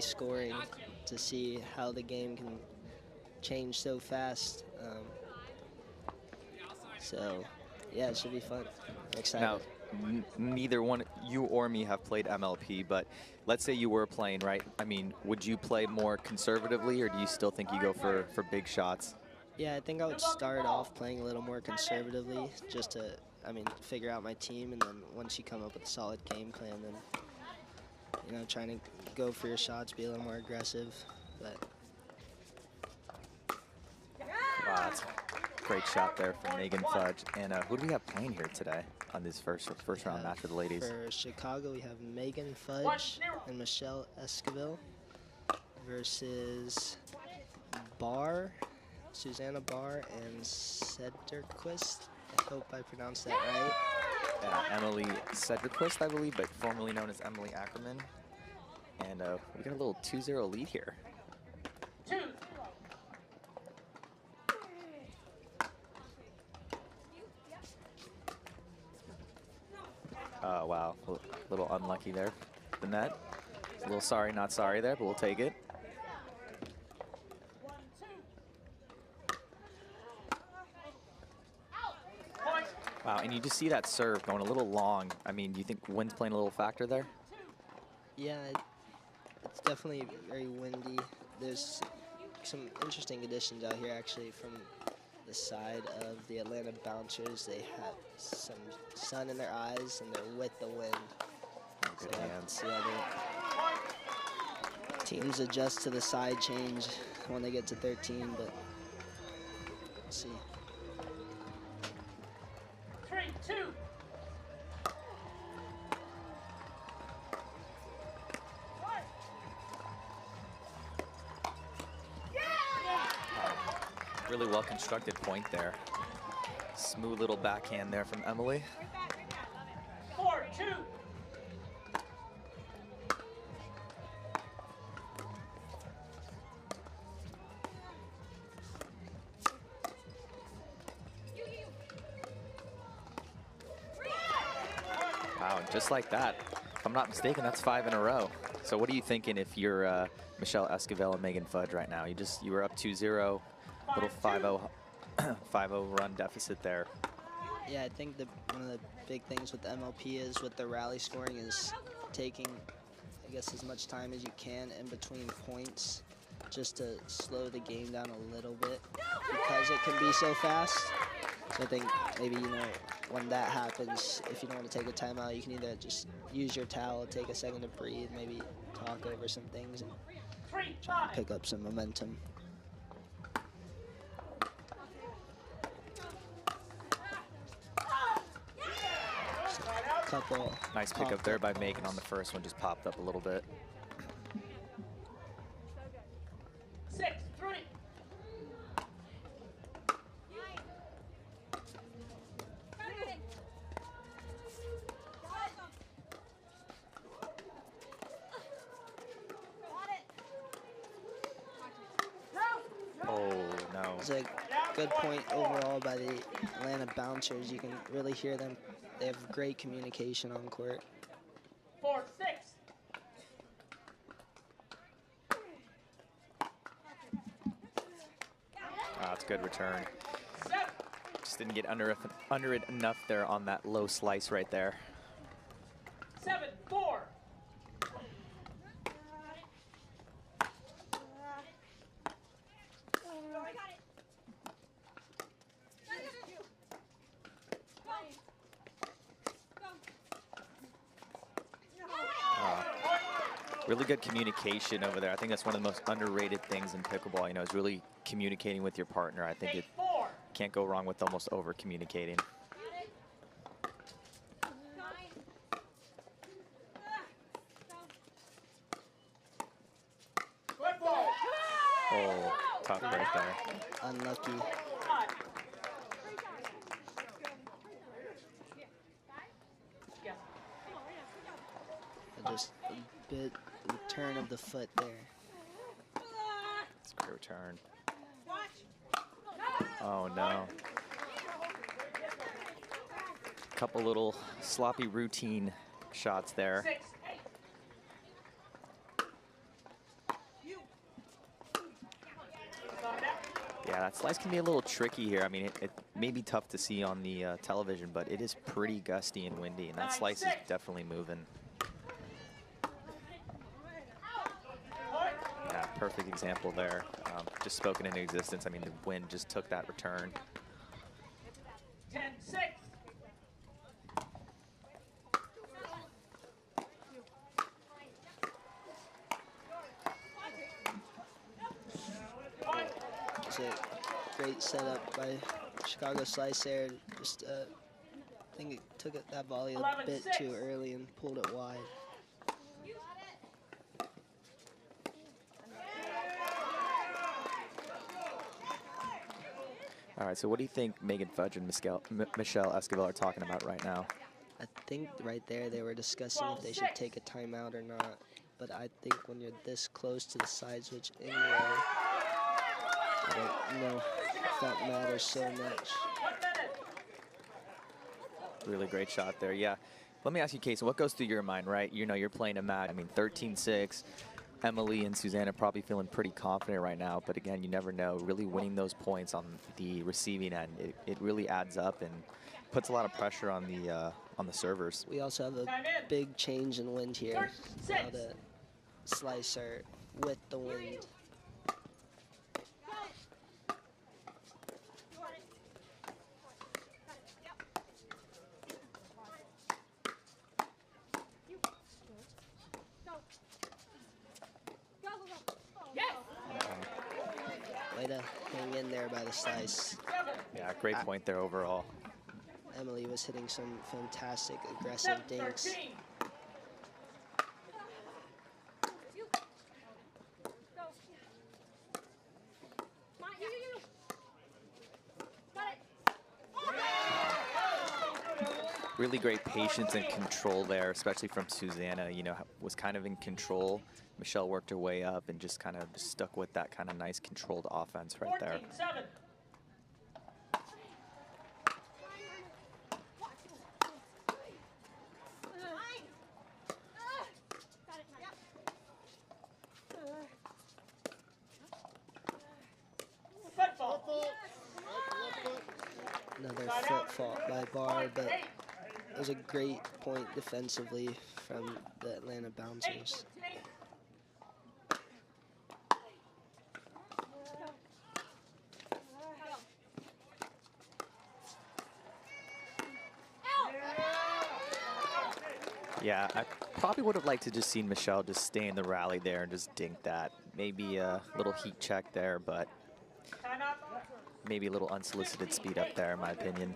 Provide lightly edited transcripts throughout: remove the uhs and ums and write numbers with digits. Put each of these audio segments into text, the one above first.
rally scoring to see how the game can change so fast. So, yeah, it should be fun. I'm excited. Now, neither one, you or me, have played MLP, but let's say you were playing, right? I mean, would you play more conservatively, or do you still think you go for big shots? Yeah, I think I would start off playing a little more conservatively just to, I mean, figure out my team, and then once you come up with a solid game plan, then, you know, trying to go for your shots, be a little more aggressive. But wow, that's a great shot there from Megan Fudge. And who do we have playing here today on this first round match for the ladies? For Chicago, we have Megan Fudge and Michelle Esquivel versus Barr, Susannah Barr, and Cederquist. I hope I pronounced that right. Emily Cederquist, I believe, but formerly known as Emily Ackerman. And we got a little 2-0 lead here. Oh, wow. A little unlucky there. The net. A little sorry, not sorry there, but we'll take it. Wow, and you just see that serve going a little long. I mean, do you think wind's playing a little factor there? Yeah, it's definitely very windy. There's some interesting conditions out here, actually, from the side of the Atlanta Bouncers. They have some sun in their eyes, and they're with the wind. Good hands. Yeah, teams adjust to the side change when they get to 13, but we'll see. 3-2. Really well constructed point there. Smooth little backhand there from Emily. 4-2. Wow, and just like that, if I'm not mistaken, that's 5 in a row. So what are you thinking if you're Michelle Esquivel and Megan Fudge right now? You were up 2-0, little 5-0 run deficit there. Yeah, I think one of the big things with the MLP is with the rally scoring is taking, I guess, as much time as you can in between points just to slow the game down a little bit because it can be so fast. So I think maybe, you know, when that happens, if you don't want to take a timeout, you can either just use your towel, take a second to breathe, maybe talk over some things and try to pick up some momentum. Couple nice pickup there by Megan on the first one, just popped up a little bit. 6-3. Oh, no. It's a good point overall by the Atlanta Bouncers. You can really hear them. They have great communication on court. 4-6. That's a good return. Just didn't get under it enough there on that low slice right there. 7-4. Really good communication over there. I think that's one of the most underrated things in pickleball, you know, is really communicating with your partner. I think it can't go wrong with almost over communicating. Oh, tough right there. Unlucky. Just a bit turn of the foot there. It's a great return. Oh no. Couple little sloppy routine shots there. Yeah, that slice can be a little tricky here. I mean, it may be tough to see on the television, but it is pretty gusty and windy, and that slice is definitely moving. Yeah, perfect example there. Just spoken into existence. I mean, the wind just took that return. 10-6. It's a great setup by Chicago Slice there. Just, I think it took that volley a bit too early and pulled it wide. All right, so what do you think Megan Fudge and Michelle Esquivel are talking about right now? I think right there they were discussing if they should take a timeout or not. But I think when you're this close to the side switch anyway, I don't know if that matters so much. Really great shot there, yeah. Let me ask you, Casey, what goes through your mind, right? You know, you're playing a match. I mean, 13-6. Emily and Susannah probably feeling pretty confident right now, but again, you never know. Really winning those points on the receiving end, it really adds up and puts a lot of pressure on the servers. We also have a big change in wind here. Now the slicer with the wind. Way to hang in there by the slice. Yeah, great point there overall. Emily was hitting some fantastic aggressive dinks. Really great patience and control there, especially from Susannah. You know, was kind of in control. Michelle worked her way up and just kind of stuck with that kind of nice controlled offense right there. 14-7. Another foot fault by Barr, but it was a great point defensively from the Atlanta Bouncers. Yeah, I probably would have liked to just seen Michelle just stay in the rally there and just dink that. Maybe a little heat check there, but maybe a little unsolicited speed up there, in my opinion.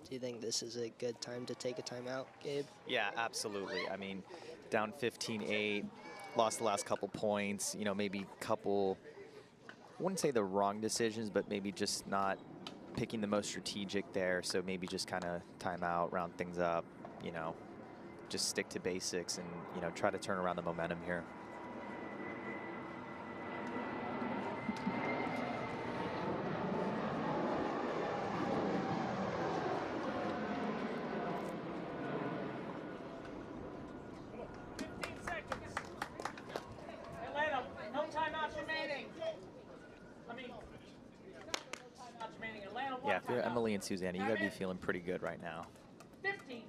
Do you think this is a good time to take a timeout, Gabe? Yeah, absolutely. I mean, down 15-8, lost the last couple points, you know, maybe couple, I wouldn't say the wrong decisions, but maybe just not picking the most strategic there. So maybe just kind of time out, round things up, you know, just stick to basics and, you know, try to turn around the momentum here. Yeah, if you're Emily and Susannah, you got to be feeling pretty good right now. 15-8.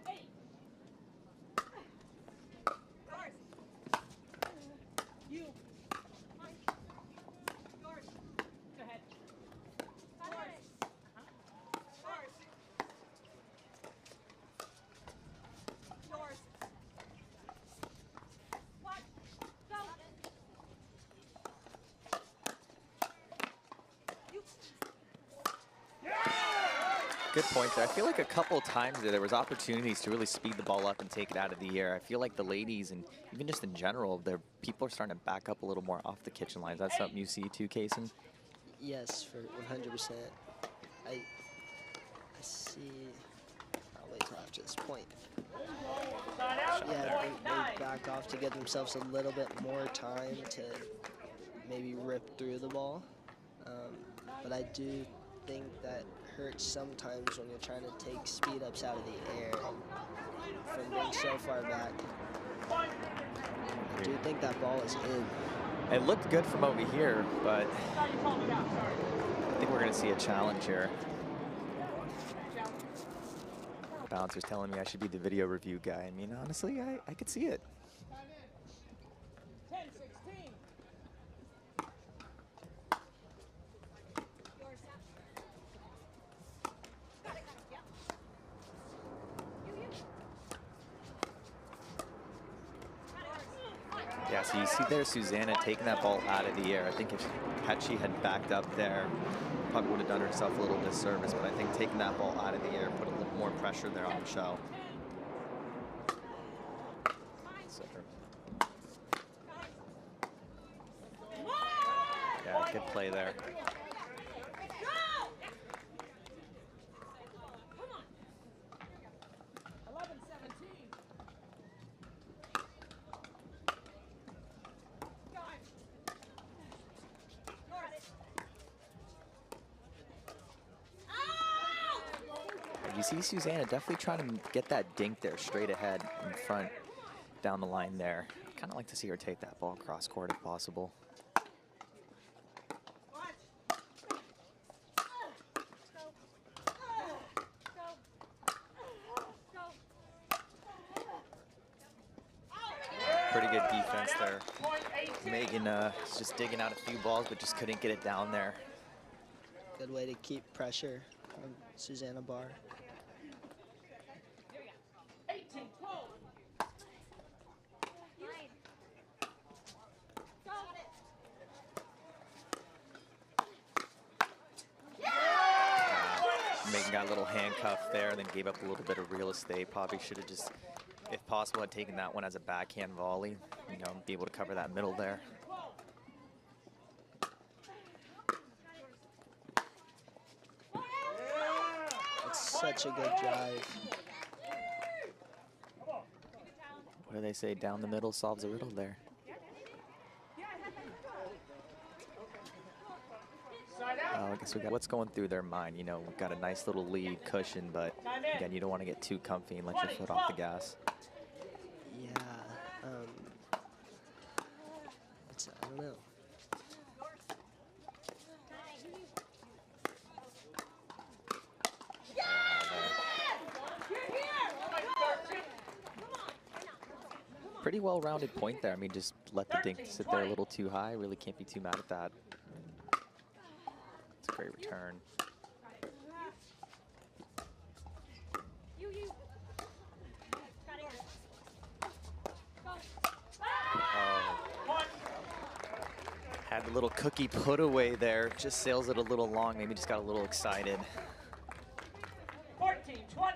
Good point there. I feel like a couple of times there was opportunities to really speed the ball up and take it out of the air. I feel like the ladies, and even just in general, people are starting to back up a little more off the kitchen lines. That's something you see too, Kaysen? Yes, for 100%. I see. I'll wait till after this point. Yeah, they back off to give themselves a little bit more time to maybe rip through the ball. But I do think that hurts sometimes when you're trying to take speed ups out of the air from being so far back. I do think that ball is in. It looked good from over here, but I think we're going to see a challenge here. Bouncer's telling me I should be the video review guy. I mean, honestly, I could see it. Yeah, so you see there Susannah taking that ball out of the air. I think if she had backed up there, probably would have done herself a little disservice, but I think taking that ball out of the air put a little more pressure there on Michelle. Yeah, good play there. You see Susannah definitely trying to get that dink there straight ahead in front down the line there. Kind of like to see her take that ball cross court if possible. Pretty good defense there. Megan is just digging out a few balls, but just couldn't get it down there. Good way to keep pressure on Susannah Barr. Megan got a little handcuff there and then gave up a little bit of real estate. Probably should have just, if possible, had taken that one as a backhand volley, you know, be able to cover that middle there. That's such a good drive. What do they say? Down the middle solves a riddle there. I guess we got what's going through their mind. You know, we've got a nice little lead cushion, but again, you don't want to get too comfy and let your foot off the gas. Yeah, I don't know. Pretty well-rounded point there. I mean, just let the dink sit there a little too high. Really can't be too mad at that. It's a great return. Had the little cookie put away there. Just sails it a little long. Maybe just got a little excited. 14-20.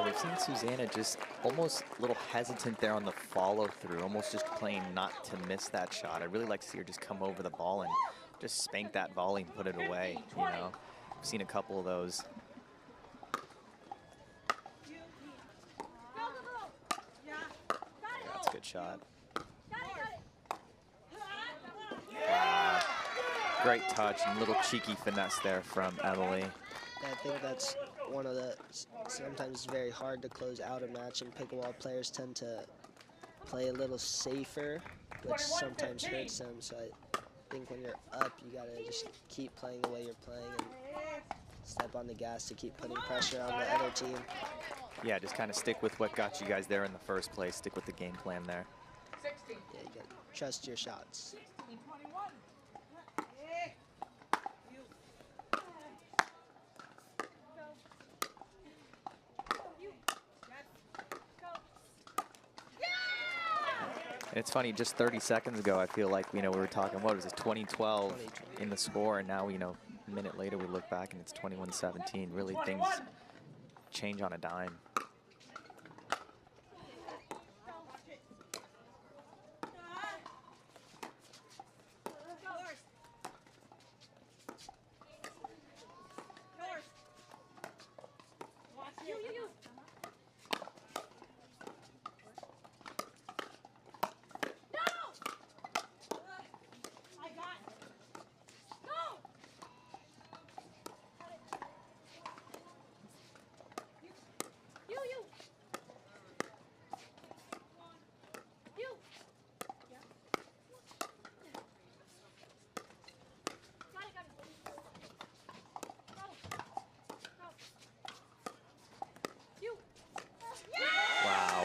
We've seen Susannah just almost a little hesitant there on the follow through, almost just playing not to miss that shot. I'd really like to see her just come over the ball and just spank that volley and put it away, you know. I've seen a couple of those. That's a good shot. Great touch and little cheeky finesse there from Emily. I think that's one of the, sometimes it's very hard to close out a match, and pickleball players tend to play a little safer, which sometimes hurts them. So I think when you're up, you gotta just keep playing the way you're playing and step on the gas to keep putting pressure on the other team. Yeah, just kind of stick with what got you guys there in the first place. Stick with the game plan there. Yeah, you gotta trust your shots. It's funny, just 30 seconds ago, I feel like, you know, we were talking, what was it, 2012 in the score, and now, you know, a minute later we look back and it's 21-17. Really things change on a dime.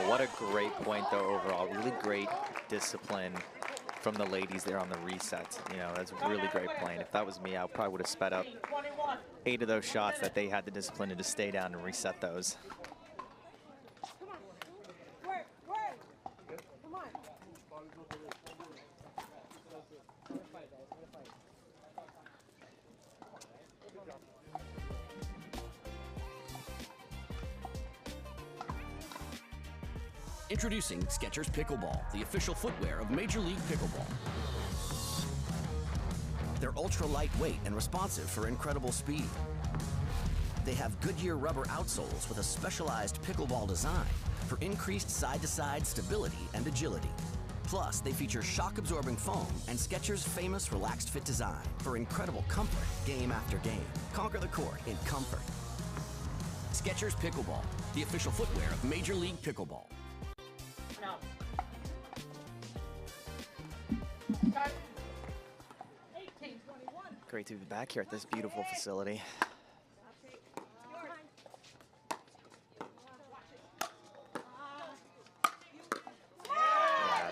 What a great point, though, overall. Really great discipline from the ladies there on the reset. You know, that's a really great point. If that was me, I probably would have sped up 8 of those shots that they had the discipline to just stay down and reset those. Introducing Skechers Pickleball, the official footwear of Major League Pickleball. They're ultra lightweight and responsive for incredible speed. They have Goodyear rubber outsoles with a specialized pickleball design for increased side-to-side stability and agility. Plus, they feature shock-absorbing foam and Skechers' famous relaxed fit design for incredible comfort game after game. Conquer the court in comfort. Skechers Pickleball, the official footwear of Major League Pickleball. Great to be back here at this beautiful facility.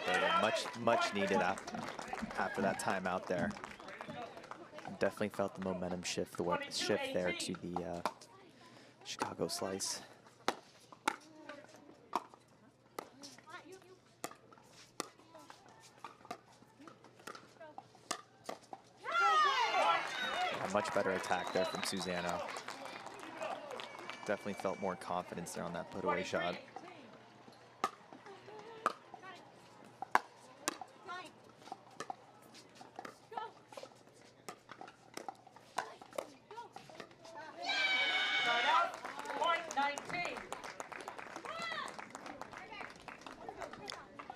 Yeah, much needed after that time out there. Definitely felt the momentum shift there to the Chicago slice. Much better attack there from Susannah. Definitely felt more confidence there on that put-away shot.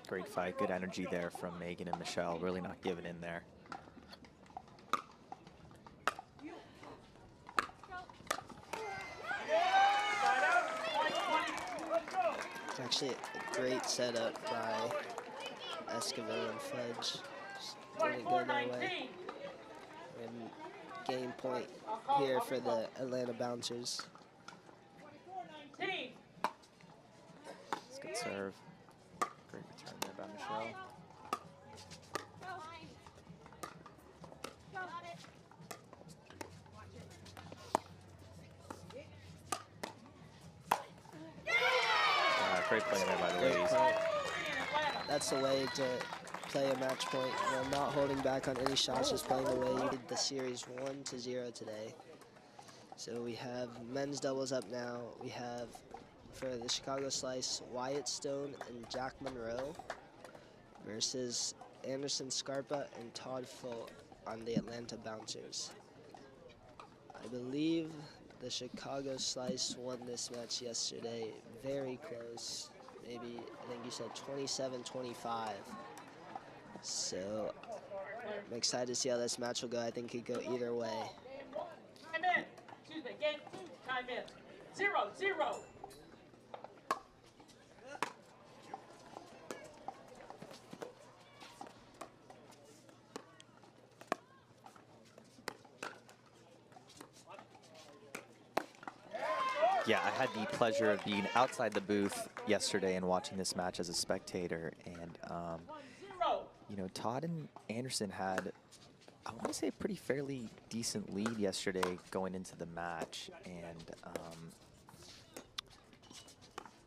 Great fight, good energy there from Megan and Michelle, really not giving in there. Actually, a great setup by Esquivel and Fudge. Just didn't go their way. And game point here for the Atlanta Bouncers. It's good serve. Great return there by Michelle. Great play there by the ladies. That's the way to play a match point. You know, not holding back on any shots, just playing the way you did the series 1-0 today. So we have men's doubles up now. We have, for the Chicago slice, Wyatt Stone and Jack Munro versus Anderson Scarpa and Todd Fought on the Atlanta Bouncers. I believe the Chicago slice won this match yesterday. Very close. Maybe, I think you said 27-25. So I'm excited to see how this match will go. I think it could go either way. Time in. Excuse me, game 2, time in. 0-0. Yeah, I had the pleasure of being outside the booth yesterday and watching this match as a spectator. And, you know, Todd and Anderson had, I want to say, a pretty fairly decent lead yesterday going into the match. And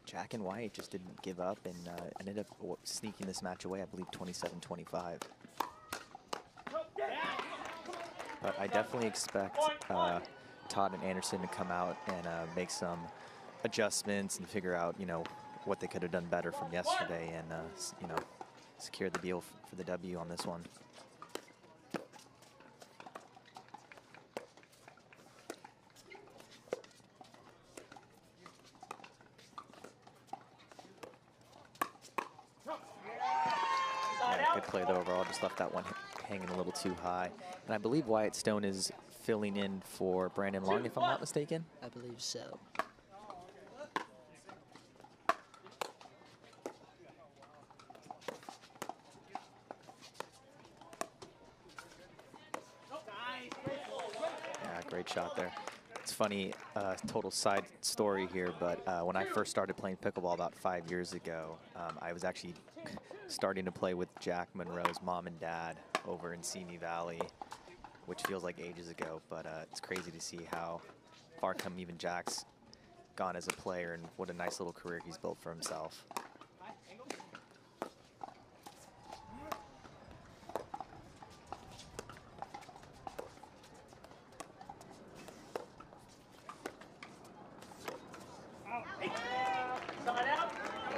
Jack and Wyatt just didn't give up and ended up sneaking this match away, I believe 27-25. But I definitely expect Todd and Anderson to come out and make some adjustments and figure out, you know, what they could have done better from yesterday and, you know, secure the deal for the W on this one. Yeah, good play though overall, just left that one hanging a little too high. And I believe Wyatt Stone is filling in for Brandon Long, if I'm not mistaken. I believe so. Yeah, great shot there. It's funny, total side story here, but when I first started playing pickleball about 5 years ago, I was actually starting to play with Jack Munro's mom and dad over in Simi Valley, which feels like ages ago, but it's crazy to see how far come even Jack's gone as a player and what a nice little career he's built for himself.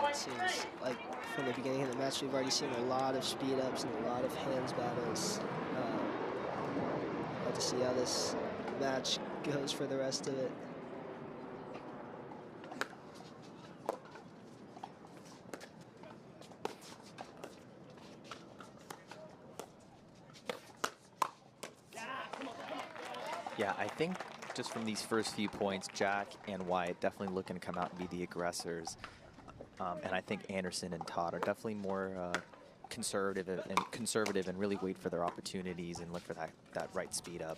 It seems like from the beginning of the match, we've already seen a lot of speed ups and a lot of hands battles. I'll to see how this match goes for the rest of it. Yeah, I think just from these first few points, Jack and Wyatt definitely looking to come out and be the aggressors. And I think Anderson and Todd are definitely more conservative and really wait for their opportunities and look for that right speed up.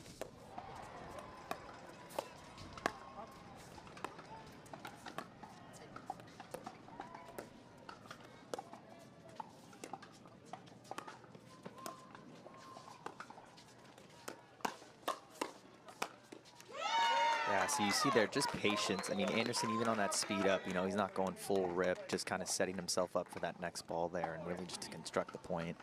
Yeah, so you see there, just patience. I mean, Anderson, even on that speed up, you know, he's not going full rip, just kind of setting himself up for that next ball there and really just to construct the point.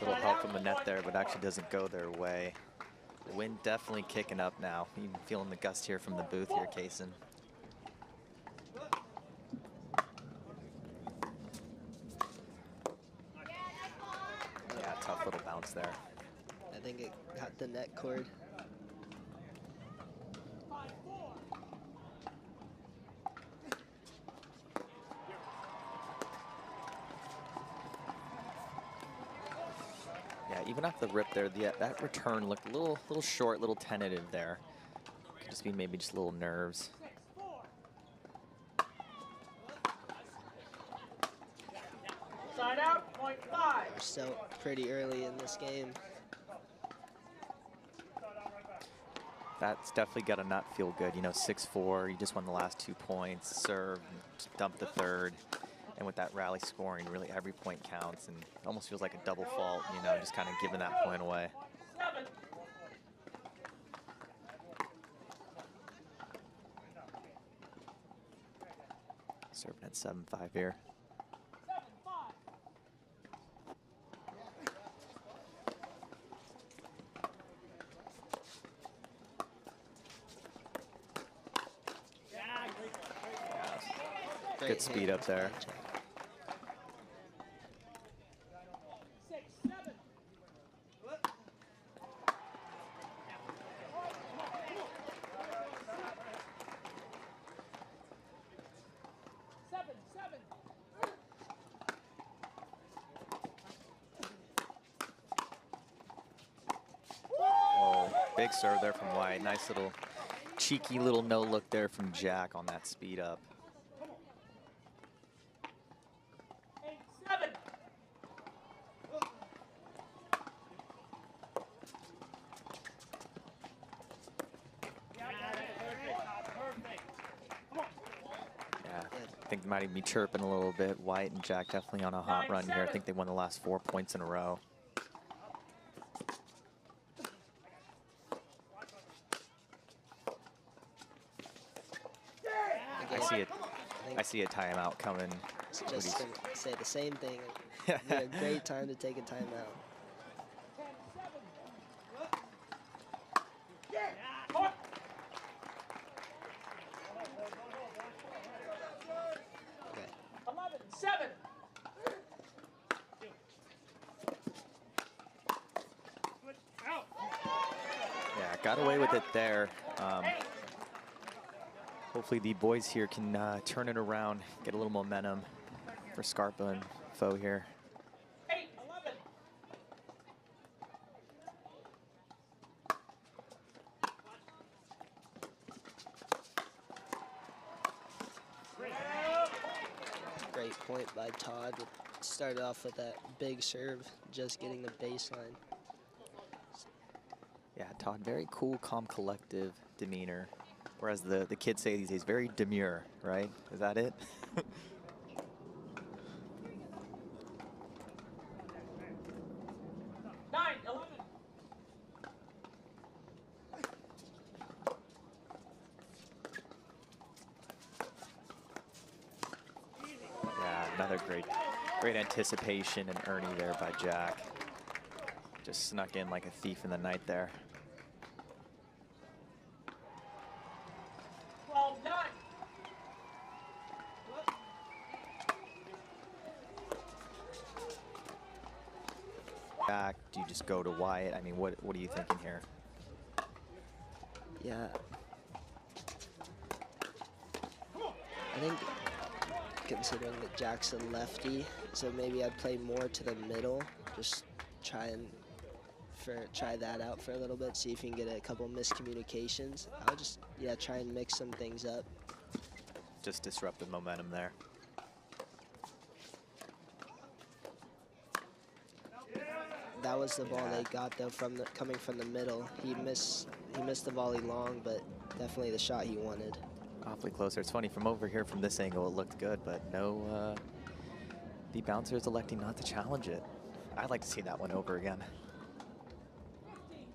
Little help from the net there, but actually doesn't go their way. The wind definitely kicking up now. Even feeling the gust here from the booth here, Kaysen. Tough little bounce there. I think it got the net cord. Yeah, even off the rip there, that return looked a little short, a little tentative there. Could just be maybe just little nerves. Side out, point 5. We're still pretty early in this game. That's definitely got to not feel good. You know, 6-4, you just won the last 2 points, serve, dump the third. And with that rally scoring, really every point counts and almost feels like a double fault, you know, just kind of giving that point away. 7. Serving at 7-5 here. Good speed up there. 6, 7. Oh, big serve there from Wyatt. Nice little cheeky little no look there from Jack on that speed up. 8, 7. Yeah, I think they might even be chirping a little bit. Wyatt and Jack definitely on a hot run here. I think they won the last 4 points in a row. I see it. I think I see a timeout coming. Just to say the same thing. It'd be a great time to take a timeout. Okay. 11-7. Yeah, got away with it there. Hopefully the boys here can turn it around, get a little momentum for Scarpa and Fought here. 8-11. Great point by Todd. Started off with that big serve, just getting the baseline. Yeah, Todd, very cool, calm, collective demeanor. Whereas the kids say these days, very demure, right? Is that it? 9-11. Yeah, another great anticipation and Ernie there by Jack. Just snuck in like a thief in the night there. 12-9. Jack, do you just go to Wyatt? I mean, what are you thinking here? Yeah. I think considering that Jack's a lefty, so maybe I'd play more to the middle. Just try that out for a little bit, see if you can get a couple miscommunications. I'll just, yeah, try and mix some things up. Just disrupt the momentum there. That was the ball they got though coming from the middle. He missed the volley long, but definitely the shot he wanted. Awfully closer. It's funny, from over here, from this angle, it looked good, but no, the bouncer is electing not to challenge it. I'd like to see that one over again.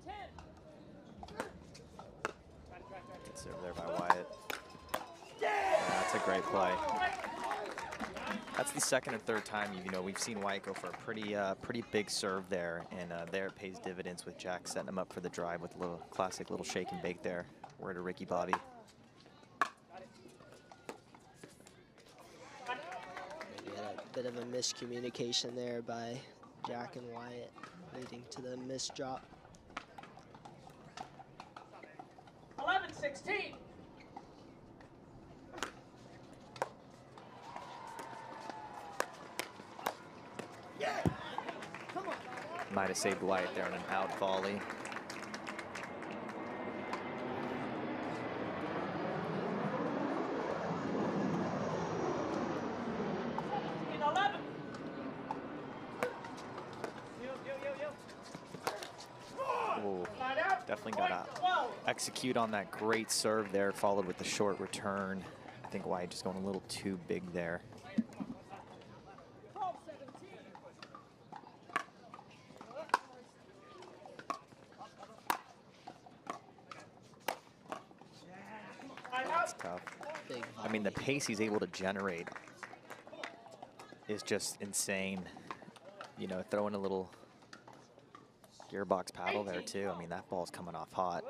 15-10. Good serve there by Wyatt. Yeah, that's a great play. That's the second and third time we've seen Wyatt go for a pretty big serve there, and there it pays dividends with Jack setting him up for the drive with a little classic little shake and bake there. Word to Ricky Bobby. Maybe a bit of a miscommunication there by Jack and Wyatt, leading to the missed drop. 11-16. Might have saved Wyatt there on an out volley. Ooh, definitely got to execute on that great serve there, followed with the short return. I think Wyatt just going a little too big there. That's tough. I mean, the pace he's able to generate is just insane. You know, throwing a little gearbox paddle there too. I mean, that ball's coming off hot.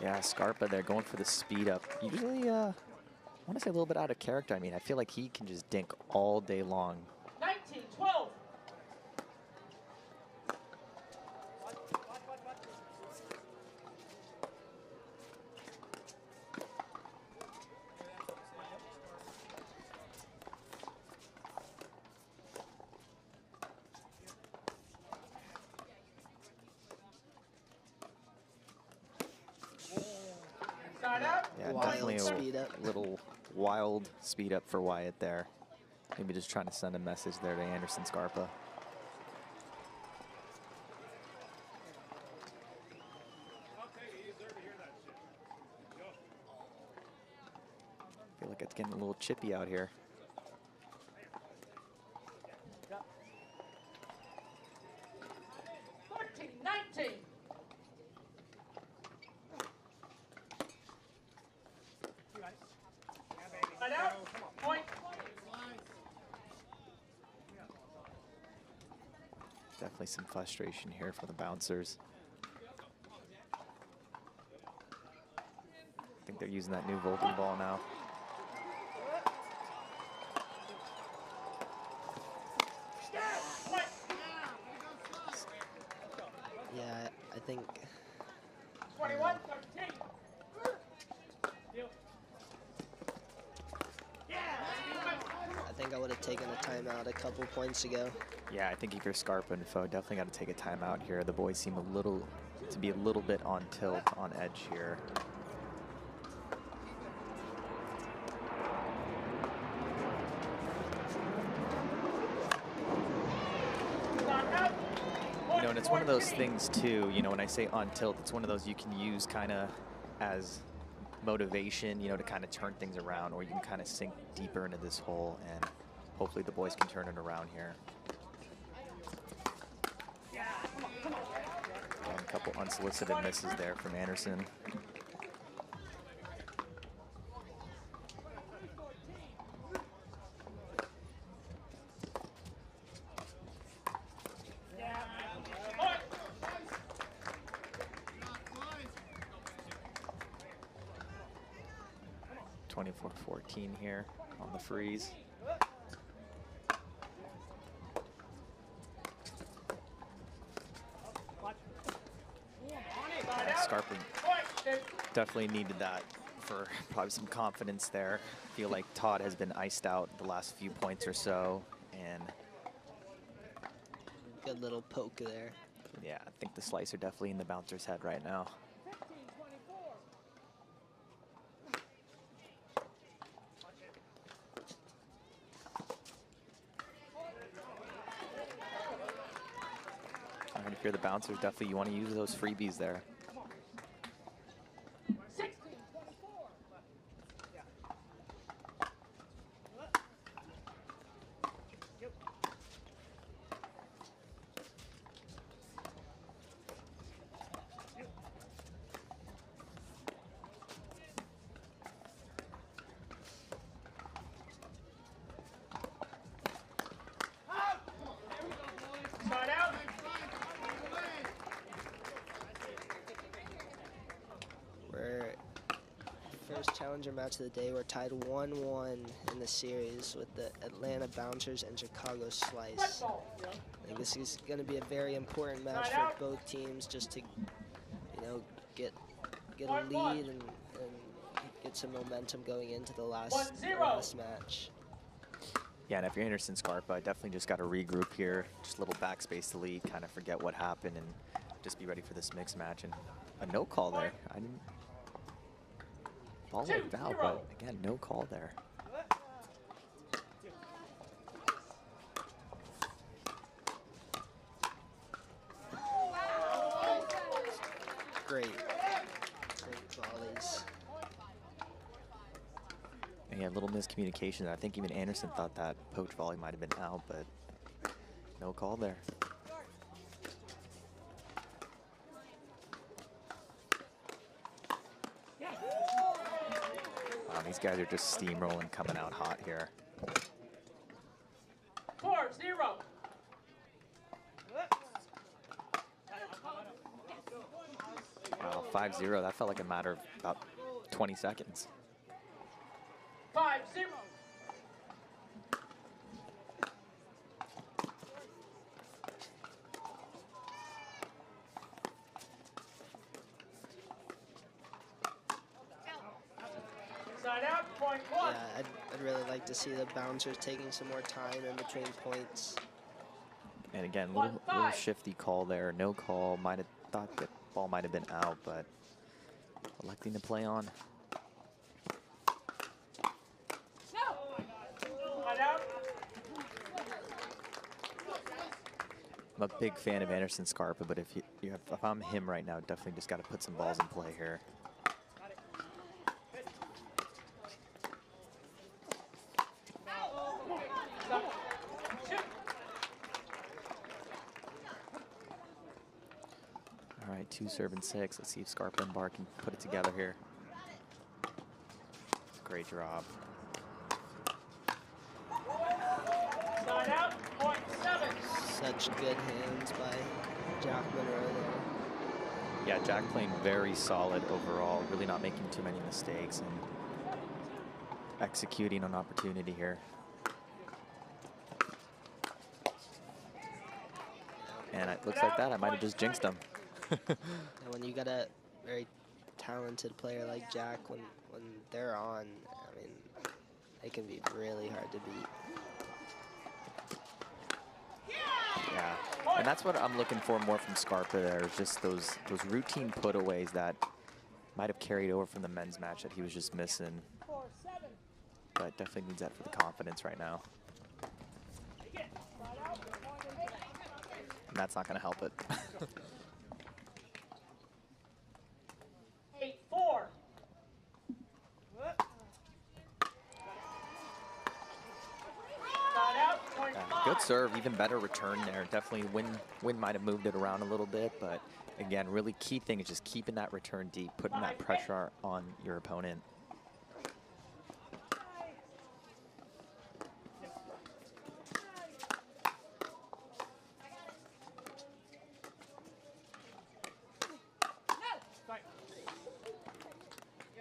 Yeah, Scarpa there going for the speed up. Usually, I want to say a little bit out of character. I mean, I feel like he can just dink all day long. 19-12. Yeah, Wild definitely speed a up. little wild speed up for Wyatt there. Maybe just trying to send a message there to Anderson Scarpa. feel like it's getting a little chippy out here. 14-19. Right out. Point. Definitely some frustration here for the bouncers. I think they're using that new Vulcan ball now. Yeah, I think 21-13. I think I would have taken a timeout a couple points ago. Yeah, I think if you're Scarpa and Fudge, definitely got to take a timeout here. The boys seem to be a little bit on tilt, on edge here. You know, and it's one of those things too, you know, when I say on tilt, it's one of those you can use kind of as motivation, you know, to kind of turn things around, or you can kind of sink deeper into this hole, and hopefully the boys can turn it around here. And a couple unsolicited misses there from Anderson. Here on the freeze. Scarpa definitely needed that for probably some confidence there. I feel like Todd has been iced out the last few points or so, and good little poke there. Yeah, I think the slicer definitely in the bouncer's head right now. And if you're the bouncers, definitely you want to use those freebies there. Challenger match of the day. We're tied 1-1 in the series with the Atlanta Bouncers and Chicago Slice. I think this is going to be a very important match for both teams, just to, you know, get a lead and get some momentum going into the last match. Yeah, and if you're Anderson Scarpa, definitely just got to regroup here. Just a little backspace to lead, kind of forget what happened, and just be ready for this mixed match. And a no call there. I didn't. Ball looked out, but again, no call there. Great volleys. And yeah, a little miscommunication. I think even Anderson thought that poach volley might have been out, but no call there. These guys are just steamrolling, coming out hot here. 4-0. Wow, 5-0. That felt like a matter of about 20 seconds. 5-0. Yeah, I'd really like to see the bouncers taking some more time in between points. And again, little shifty call there. No call. Might have thought that ball might have been out, but electing to play on. I'm a big fan of Anderson Scarpa, but if I'm him right now, definitely just got to put some balls in play here. 2 serving 6. Let's see if Scarpa and Barr can put it together here. Great drop. Side out, point 7. Such good hands by Jack Munro there. Yeah, Jack playing very solid overall, really not making too many mistakes and executing on opportunity here. And it looks like that I might have just jinxed him. And when you got a very talented player like Jack, when they're on, I mean, they can be really hard to beat. Yeah, and that's what I'm looking for more from Scarpa there, is just those routine putaways that might have carried over from the men's match that he was just missing. But definitely needs that for the confidence right now. And that's not going to help it. 8-4. Side out, point Yeah, 5. good serve, even better return there. Definitely Win might have moved it around a little bit, but again, really key thing is just keeping that return deep, putting that pressure on your opponent.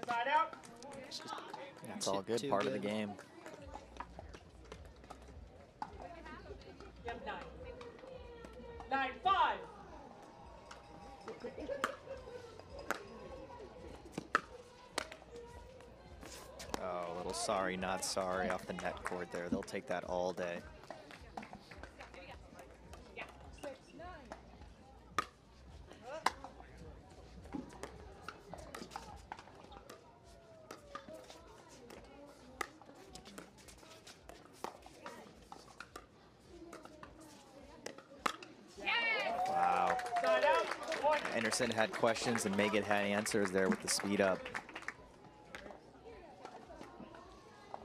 Side out. It's all good, part of the game. You have 9. 9-5. Oh, a little sorry, not sorry off the net cord there. They'll take that all day. Wow. Side out, point. Anderson had questions and Megan had answers there with the speed up.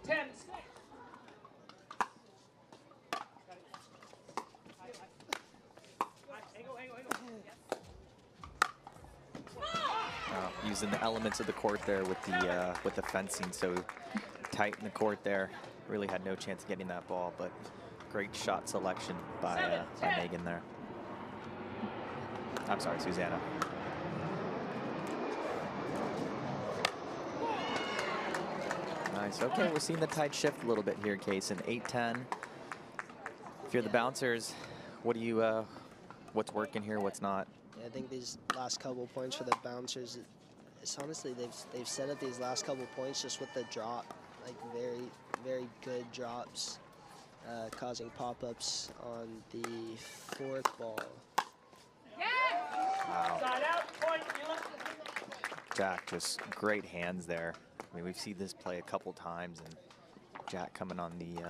10-6. Using the elements of the court there with the fencing, so tight in the court there. Really had no chance of getting that ball, but great shot selection by Megan there. I'm sorry, Susannah. Nice. Okay, we're seeing the tide shift a little bit here, Case, in 8-10. If you're the bouncers, what do you, what's working here, what's not? Yeah, I think these last couple points for the bouncers, it's honestly, they've set up these last couple points just with the drop, like very good drops, causing pop-ups on the 4th ball. Wow. Side out, point. Jack, just great hands there. I mean, we've seen this play a couple times, and Jack coming on the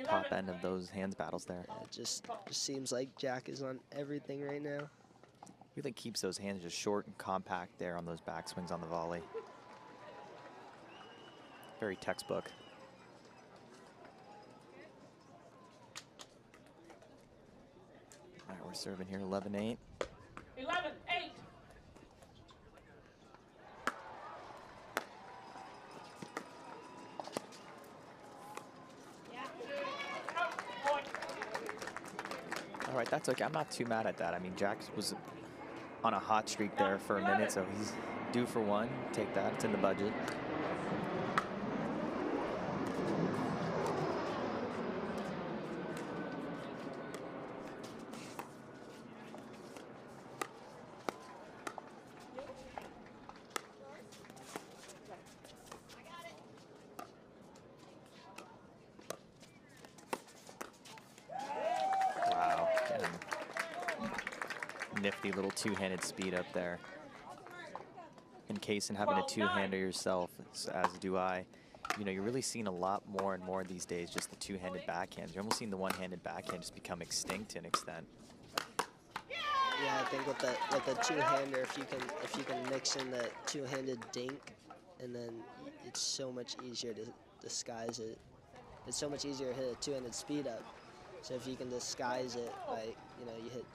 top end of those hands battles there. It just seems like Jack is on everything right now. Really keeps those hands just short and compact there on those backswings on the volley. Very textbook. All right, we're serving here 11-8. 11-8. All right, that's okay. I'm not too mad at that. I mean, Jack was on a hot streak there for a minute, so he's due for one. Take that. It's in the budget. Nifty little two-handed speed up there. In case and having a two-hander yourself, as do I, you know, you're really seeing a lot more and more these days, just the two-handed backhands. You're almost seeing the one-handed backhand just become extinct to an extent. Yeah, I think with the two-hander, if you can mix in the two-handed dink, and then it's so much easier to disguise it. It's so much easier to hit a two-handed speed up. So if you can disguise it by, you know, you hit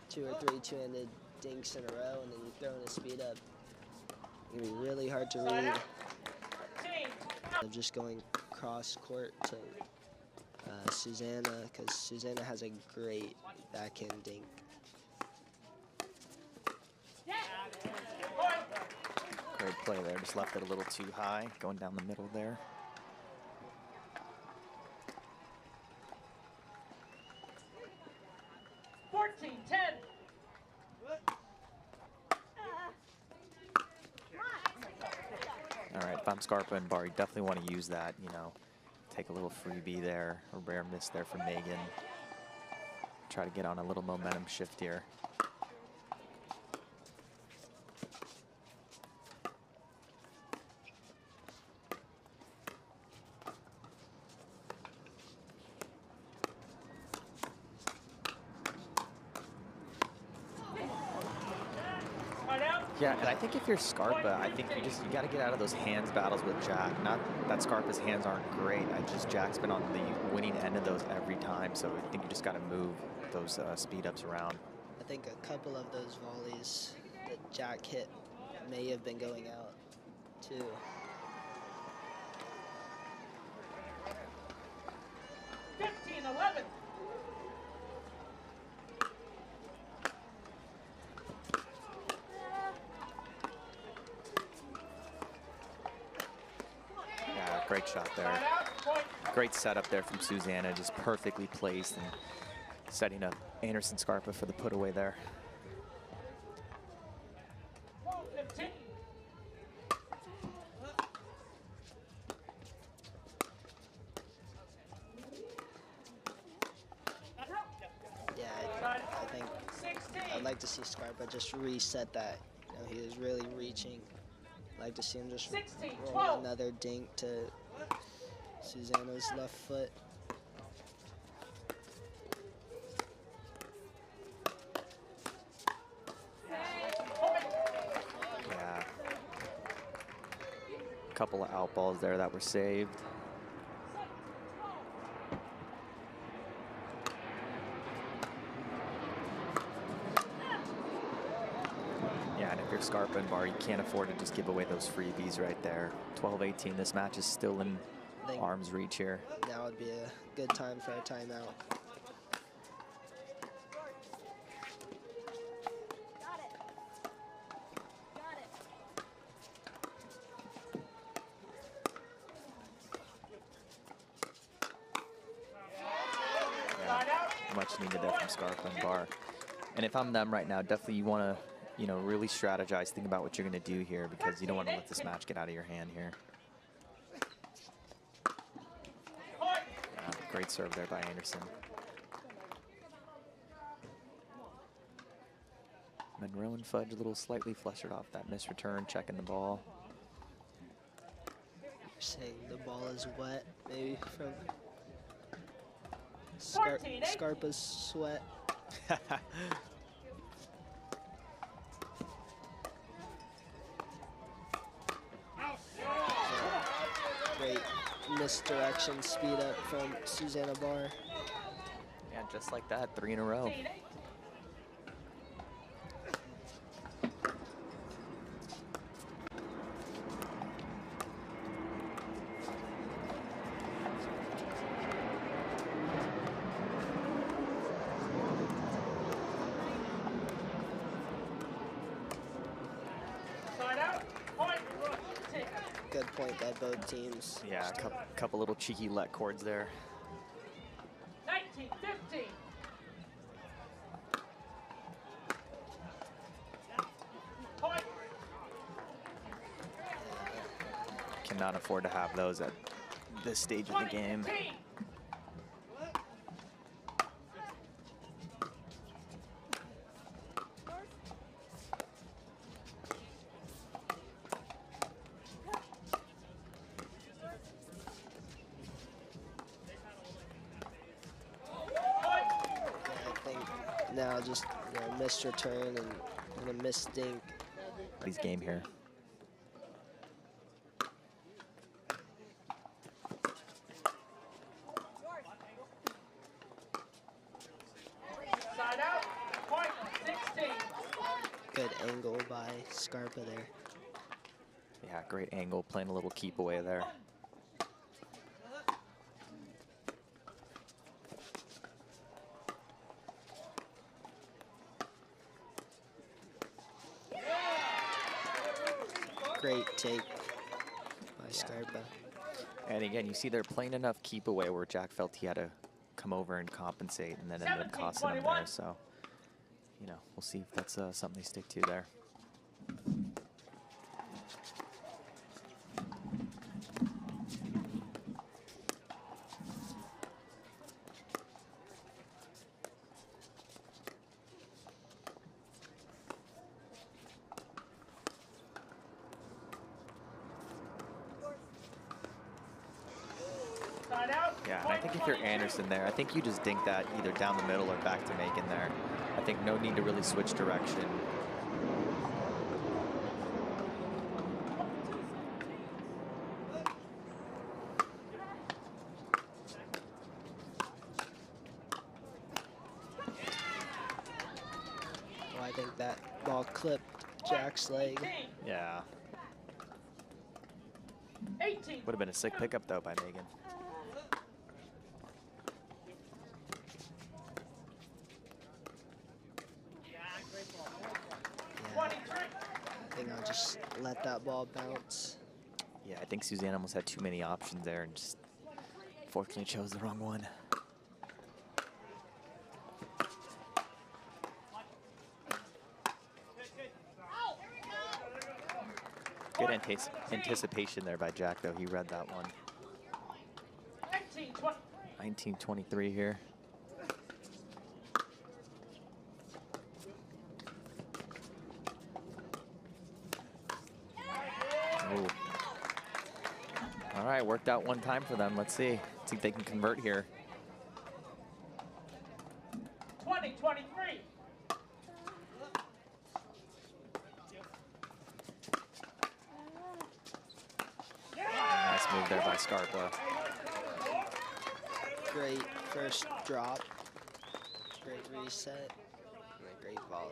2 or 3 two-handed dinks in a row and then you throw in a speed up, it's gonna be really hard to Side read. out. Team. Of just going cross court to Susannah, because Susannah has a great backhand dink. Great play there, just left it a little too high, going down the middle there. All right, if I'm Scarpa and Barr, you definitely want to use that, you know, take a little freebie there, a rare miss there from Megan. Try to get on a little momentum shift here. Yeah, and I think if you're Scarpa, I think you got to get out of those hands battles with Jack. Not that Scarpa's hands aren't great. Jack's been on the winning end of those every time, so I think you just got to move those speed ups around. I think a couple of those volleys that Jack hit may have been going out too. Great shot there. Great setup there from Susannah, just perfectly placed and setting up Anderson Scarpa for the put away there. Yeah, I think I'd like to see Scarpa just reset that. You know, he was really reaching. I'd like to see him just roll another dink to Susannah's left foot. Yeah. A couple of out balls there that were saved. Yeah, and if you're Scarpa and Barr, you can't afford to just give away those freebies right there. 12-18, this match is still in arm's reach here. Now would be a good time for a timeout. Yeah, much needed there from Scarpa and Barr. And if I'm them right now, definitely you want to, you know, really strategize, think about what you're going to do here, because you don't want to let this match get out of your hand here. Great serve there by Anderson. Munro and Fudge a little slightly flustered off that missed return, checking the ball. You're saying the ball is wet, maybe from Scarpa's sweat. Great misdirection speed up from Susannah Barr. Yeah, just like that, 3 in a row. Good point by both teams. Yeah, a couple little cheeky let chords there. 19-15. Cannot afford to have those at this stage of the game. Now just missed return and a missed dink. He's game here. Side out, point 16. by Scarpa there. Yeah, great angle, playing a little keep away there. Great take by Scarpa. And again, you see they're playing enough keep away where Jack felt he had to come over and compensate, and then ended up costing him there. So, you know, we'll see if that's something they stick to there. Yeah, and I think if you're Anderson there, I think you just dink that either down the middle or back to Megan there. I think no need to really switch direction. Well, I think that ball clipped Jack's leg. Yeah. 18. Would have been a sick pickup though by Megan. I think I'll just let that ball bounce. Yeah, I think Susannah almost had too many options there and just fortunately chose the wrong one. Good anticipation there by Jack, though. He read that one. 19-23 here. Ooh. All right, worked out one time for them. Let's see. See if they can convert here. 20-23. Nice move there by Scarpa. Great first drop. Great reset. And a great volley.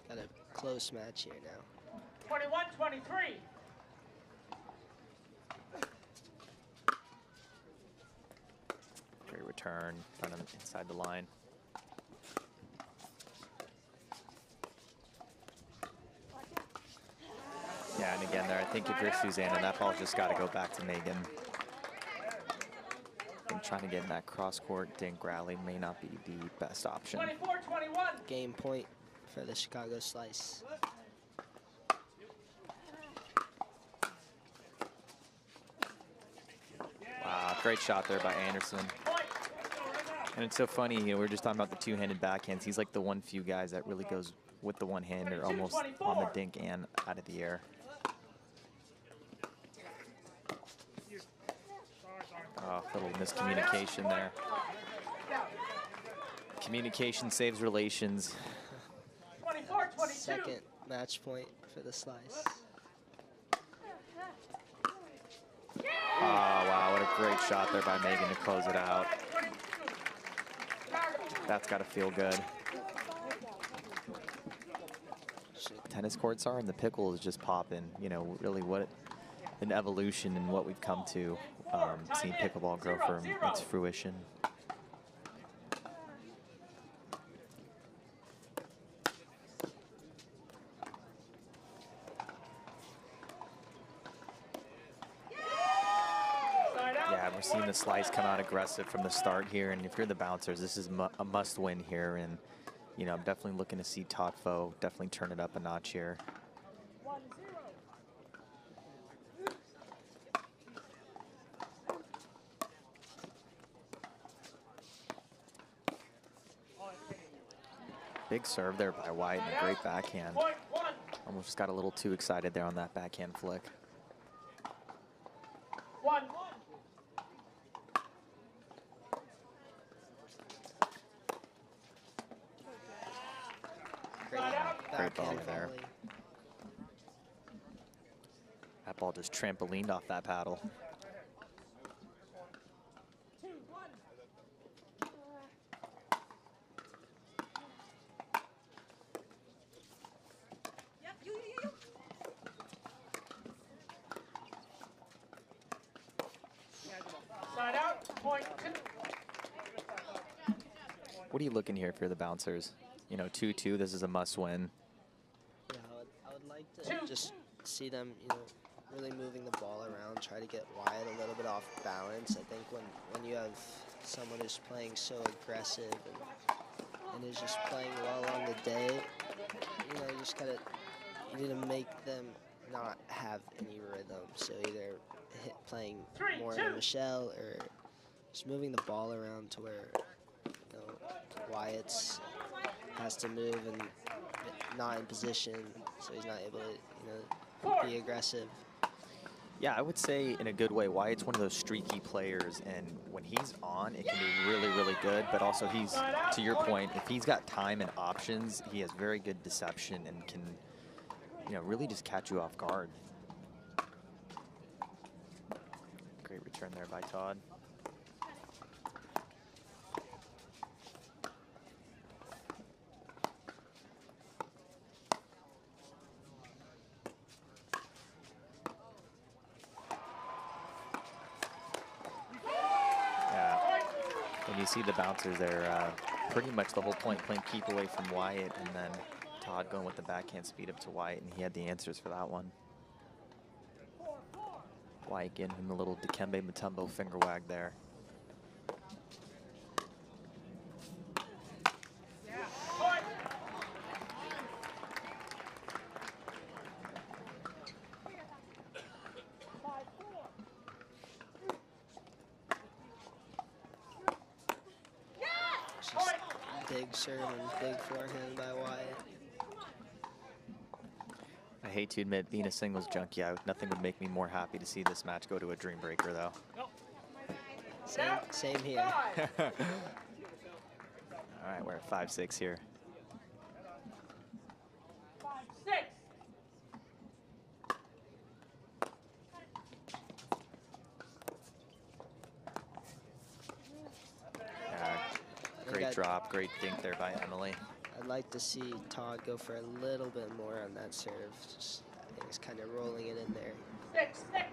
Got a close match here now. 21-23. Great return, kind of inside the line. Yeah, and again there, I think if you're Susannah, that ball's just got to go back to Megan. And trying to get in that cross-court dink rally may not be the best option. 24-21. Game point for the Chicago Slice. Wow, great shot there by Anderson. And it's so funny, you know, we were just talking about the two-handed backhands. He's like the one few guys that really goes with the one-hander almost on the dink and out of the air. Oh, little miscommunication there. Communication saves relations. 24-22. Second match point for the Slice. Oh, wow, what a great shot there by Megan to close it out. That's got to feel good. Tennis courts are, and the pickle is just popping. You know, really what an evolution in what we've come to, seeing pickleball grow from its fruition. Yeah, we're seeing the Slice come out aggressive from the start here, and if you're the bouncers, this is a must-win here, and you know, I'm definitely looking to see Todd Fought definitely turn it up a notch here. 1-0. Big serve there by Wyatt and a great backhand. Almost just got a little too excited there on that backhand flick. 1. Great volley Backhand there. volley. That ball just trampolined off that paddle. What are you looking here for the bouncers? You know, 2-2, this is a must win. Yeah, I would like to just see them, you know, really moving the ball around, try to get Wyatt a little bit off balance. I think when you have someone who's playing so aggressive and is just playing well on the day, you know, you need to make them not have any rhythm. So either playing more than Michelle or just moving the ball around to where, you know, Wyatt's has to move and not in position, so he's not able to, you know, be aggressive. Yeah, I would say in a good way, Wyatt's one of those streaky players, and when he's on, it can be really, really good. But also, he's, to your point, if he's got time and options, he has very good deception and can, you know, really just catch you off guard. Great return there by Todd. You see the bouncers there, pretty much the whole point, playing keep away from Wyatt, and then Todd going with the backhand speed up to Wyatt, and he had the answers for that one. Wyatt getting him a little Dikembe Mutombo finger wag there. Big serve and big forehand by Wyatt. I hate to admit, being a singles junkie, nothing would make me more happy to see this match go to a dream breaker, though. Same here. All right, we're at 5-6 here. 5-6. Great drop, great dink there by Emily. I'd like to see Todd go for a little bit more on that serve. Just, I think he's kind of rolling it in there. 6-6.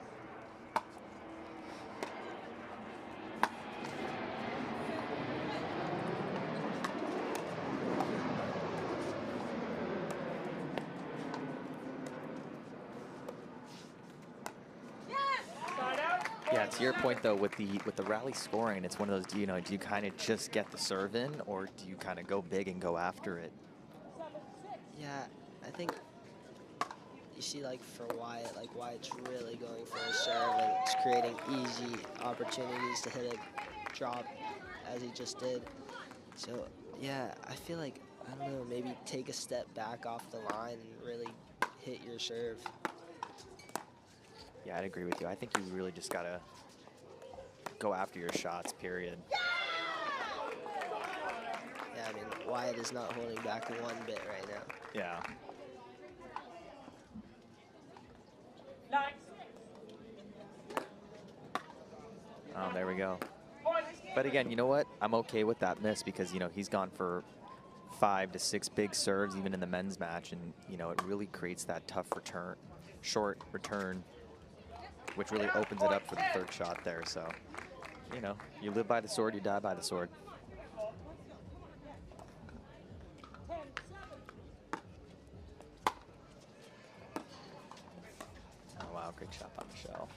Yeah, to your point though, with the rally scoring, it's one of those, do you kind of just get the serve in, or do you kind of go big and go after it? Yeah, I think you see, like for Wyatt, Wyatt's really going for a serve, and it's creating easy opportunities to hit a drop as he just did. So yeah, I feel like, I don't know, maybe take a step back off the line and really hit your serve. Yeah, I'd agree with you. I think you really just got to go after your shots, period. Yeah, I mean, Wyatt is not holding back one bit right now. Yeah. 9. Oh, there we go. But again, you know what? I'm okay with that miss because, you know, he's gone for 5 to 6 big serves even in the men's match, and, you know, it really creates that tough return, short return, which really opens it up for the third shot there. So, you know, you live by the sword, you die by the sword. Oh, wow, great shot by Michelle.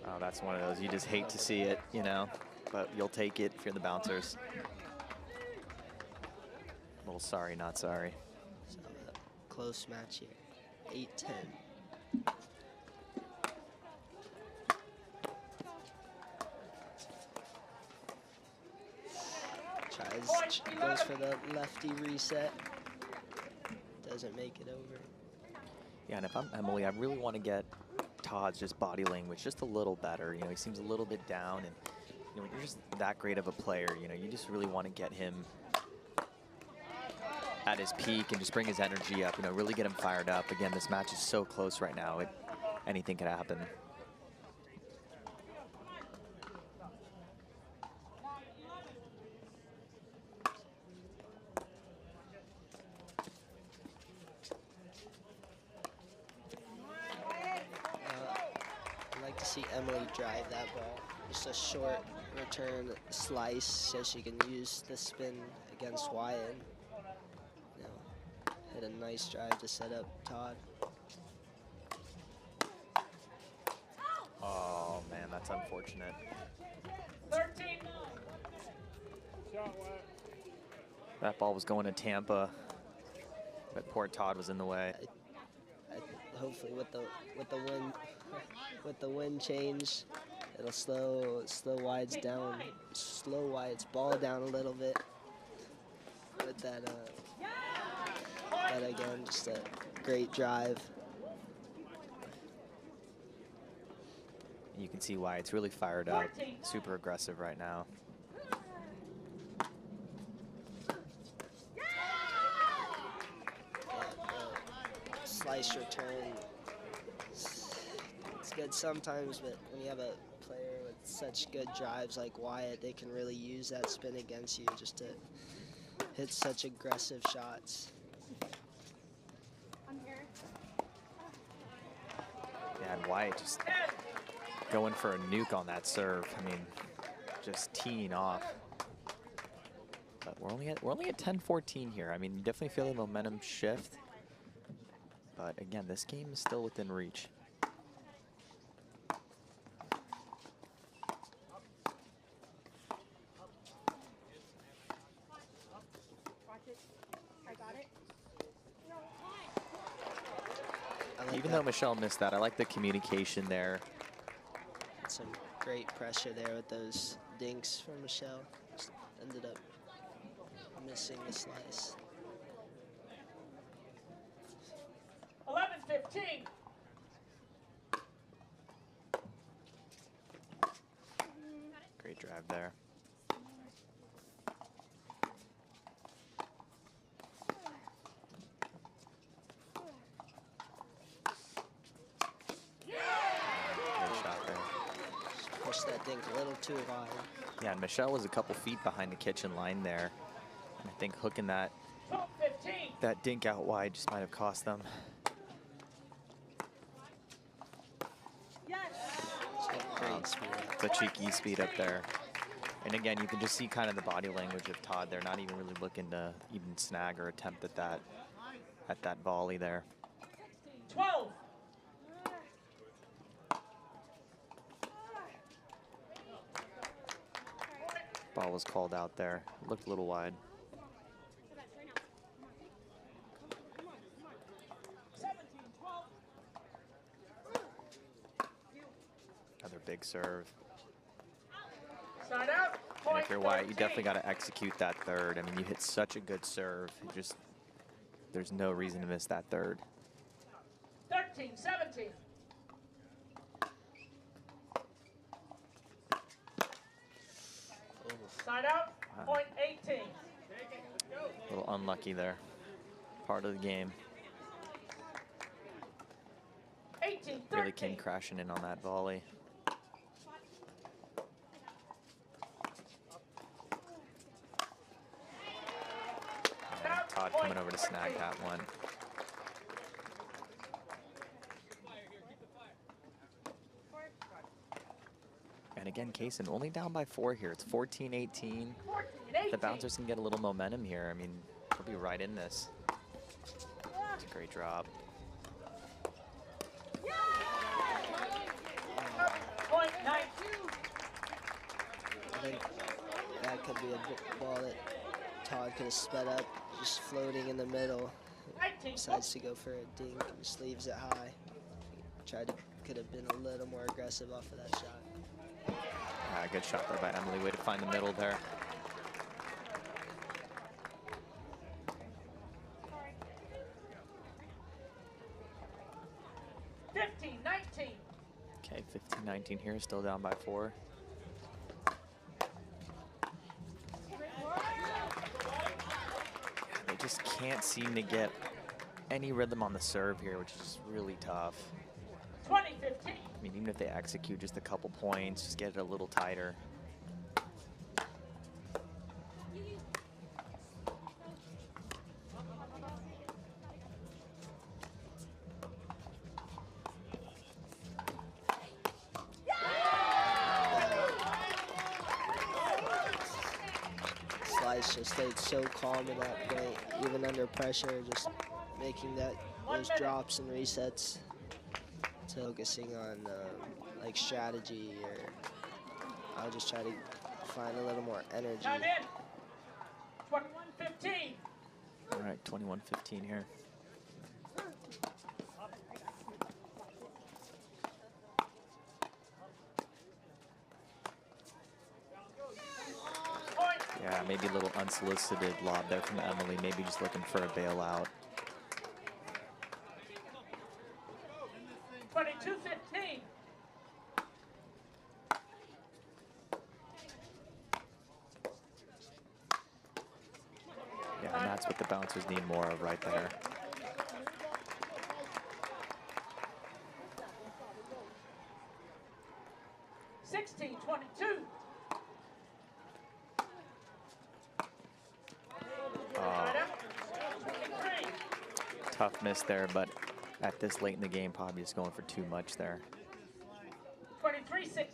Oh, that's one of those, you just hate to see it, you know, but you'll take it if you're the bouncers. A little sorry, not sorry. So, close match here, 8-10. Goes for the lefty reset. Doesn't make it over. Yeah, and if I'm Emily, I really want to get Todd's just body language just a little better. You know, he seems a little bit down, and, you know, when you're just that great of a player, you know, you just really want to get him at his peak and just bring his energy up, you know, really get him fired up. Again, this match is so close right now. Anything could happen. see Emily drive that ball. Just a short return slice so she can use the spin against Wyatt. You know, hit a nice drive to set up Todd. Oh man, that's unfortunate. 13. That ball was going to Tampa, but poor Todd was in the way. Hopefully with the wind change, it'll slow Wyatt's ball down a little bit. With that, again, just a great drive. You can see Wyatt's really fired up, super aggressive right now. Slice return. It's good sometimes, but when you have a player with such good drives like Wyatt, they can really use that spin against you just to hit such aggressive shots. Yeah, and Wyatt just going for a nuke on that serve. I mean, just teeing off. But we're only at 10-14 here. I mean, you definitely feel the momentum shift. But again, this game is still within reach. Even though Michelle missed that, I like the communication there. Some great pressure there with those dinks from Michelle. Just ended up missing the slice. 11-15. Great drive there. That dink a little too high. Yeah, and Michelle was a couple feet behind the kitchen line there. And I think hooking that dink out wide just might have cost them. Great speed. The cheeky speed up there. And again, you can just see kind of the body language of Todd. They're not even really looking to even snag or attempt at that volley there. 12. Ball was called out there. Looked a little wide. Another big serve. Side out. And if you're Wyatt, you definitely got to execute that third. I mean, you hit such a good serve. There's no reason to miss that third. 13-17. Side out, point 18. A little unlucky there. Part of the game. 18-13. Really came crashing in on that volley. And Todd coming over to snag that one. And again, Kaysen only down by 4 here. It's 14-18. The bouncers can get a little momentum here. I mean, they'll be right in this. It's a great drop. Point 9. I think that could be a ball that Todd could have sped up, just floating in the middle. Decides to go for a dink and just leaves it high. Could have been a little more aggressive off of that shot. Good shot there by Emily. Way to find the middle there. Okay, 15-19 here, still down by 4. They just can't seem to get any rhythm on the serve here, which is really tough. 20-15. I mean, even if they execute just a couple points, just get it a little tighter. just stayed so calm in that point, even under pressure, just making those drops and resets. So focusing on like strategy, or I'll just try to find a little more energy. Time in. 21-15. All right, 21-15 here. Yeah, maybe a little unsolicited lob there from Emily, maybe just looking for a bailout. 22-15. Yeah, and that's what the bouncers need more of right there. Tough miss there, but at this late in the game, probably just going for too much there. 23-16.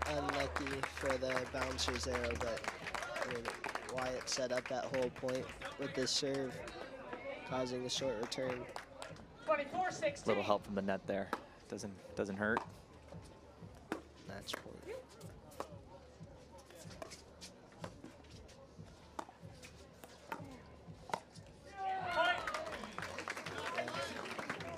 Unlucky for the bouncer's arrow, but I mean, Wyatt set up that whole point with this serve, causing a short return. 24-16. Little help from the net there. Doesn't hurt. Match point.